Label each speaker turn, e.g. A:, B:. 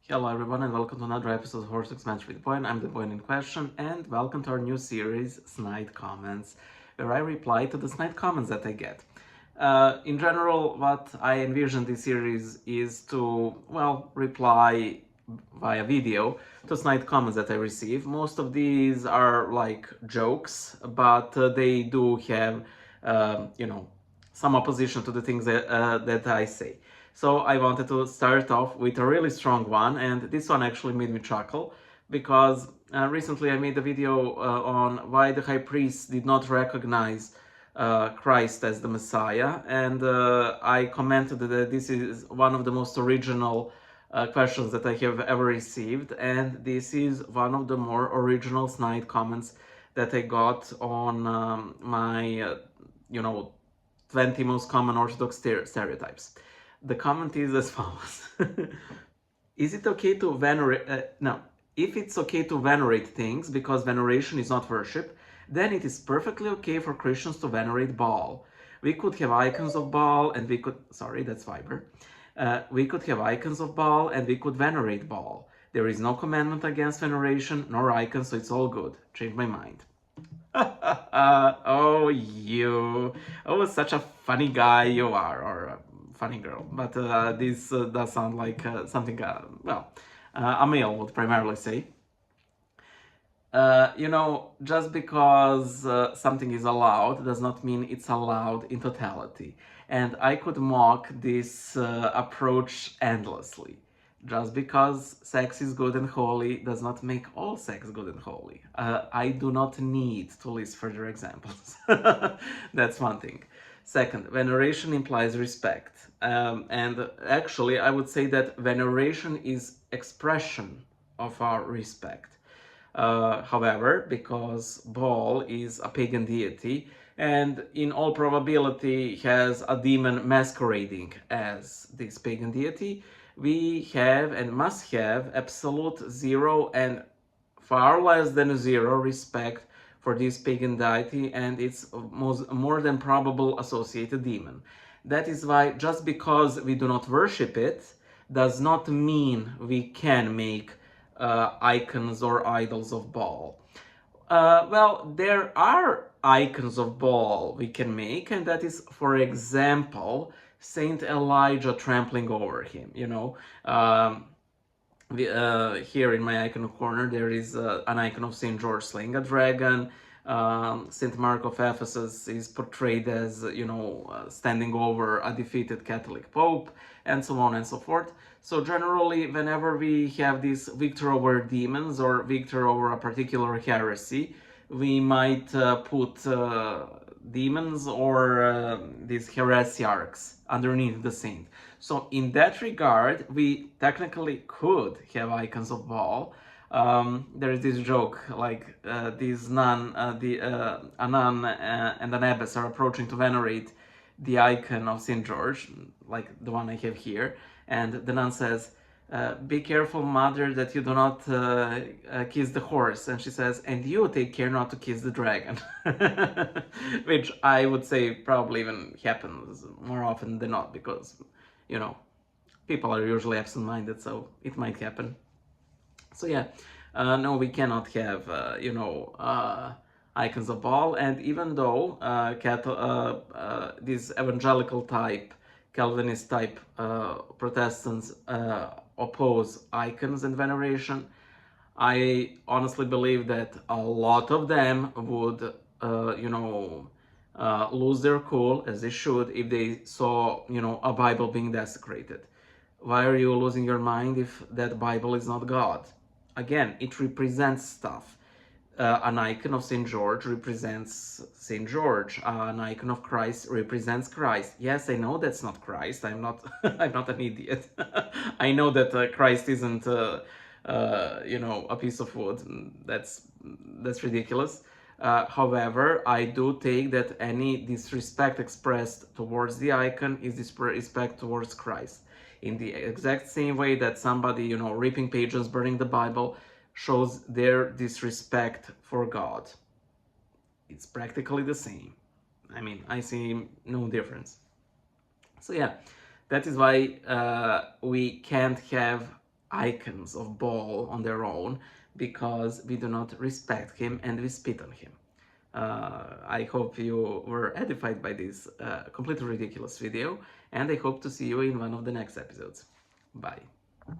A: Hello everyone and welcome to another episode of Horsex Match with the Point. I'm the point in question and welcome to our new series, Snide Comments, where I reply to the snide comments that I get. In general, what I envision this series is to, reply via video to snide comments that I receive. Most of these are like jokes, but they do have, some opposition to the things that I say. So I wanted to start off with a really strong one, and this one actually made me chuckle because recently I made a video on why the high priest did not recognize Christ as the Messiah, and I commented that this is one of the most original questions that I have ever received, and this is one of the more original snide comments that I got on my, 20 most common Orthodox stereotypes. The comment is as follows. Is it okay to venerate? No. If it's okay to venerate things because veneration is not worship, then it is perfectly okay for Christians to venerate Baal. We could have icons of Baal and we could. Sorry, that's Viber. We could have icons of Baal and we could venerate Baal. There is no commandment against veneration nor icons, so it's all good. Change my mind. Oh, you. Oh, such a funny guy you are, or funny girl. But this does sound like something, a male would primarily say. Just because something is allowed does not mean it's allowed in totality. And I could mock this approach endlessly. Just because sex is good and holy does not make all sex good and holy. I do not need to list further examples. That's one thing. Second, veneration implies respect. And actually, I would say that veneration is expression of our respect. However, because Baal is a pagan deity and in all probability has a demon masquerading as this pagan deity, we have and must have absolute zero and far less than zero respect for this pagan deity and its more than probable associated demon. That is why just because we do not worship it does not mean we can make icons or idols of Baal. There are icons of Baal we can make, and that is, for example, Saint Elijah trampling over him. Here in my icon corner, there is an icon of Saint George slaying a dragon. Saint Mark of Ephesus is portrayed as, standing over a defeated Catholic Pope, and so on and so forth. So generally, whenever we have this victory over demons or victory over a particular heresy, we might put demons or these heresiarchs underneath the saint. So in that regard, we technically could have icons of Baal. There is this joke like a nun and an abbess are approaching to venerate the icon of Saint George, like the one I have here, and the nun says, "Be careful, mother, that you do not kiss the horse." And she says, "And you take care not to kiss the dragon," which I would say probably even happens more often than not because, people are usually absent-minded, so it might happen. So yeah, no, we cannot have, icons of Baal. And even though these evangelical type, Calvinist type Protestants oppose icons and veneration, I honestly believe that a lot of them would, lose their cool, as they should, if they saw, a Bible being desecrated. Why are you losing your mind if that Bible is not God? Again, it represents stuff. An icon of St. George represents St. George. An icon of Christ represents Christ. Yes, I know that's not Christ. I'm not. I'm not an idiot. I know that Christ isn't, a piece of wood. That's ridiculous. However, I do take that any disrespect expressed towards the icon is disrespect towards Christ. In the exact same way that somebody, ripping pages, burning the Bible, shows their disrespect for God. It's practically the same. I mean, I see no difference. So yeah, that is why we can't have icons of Baal on their own because we do not respect him and we spit on him. I hope you were edified by this completely ridiculous video, and I hope to see you in one of the next episodes. Bye.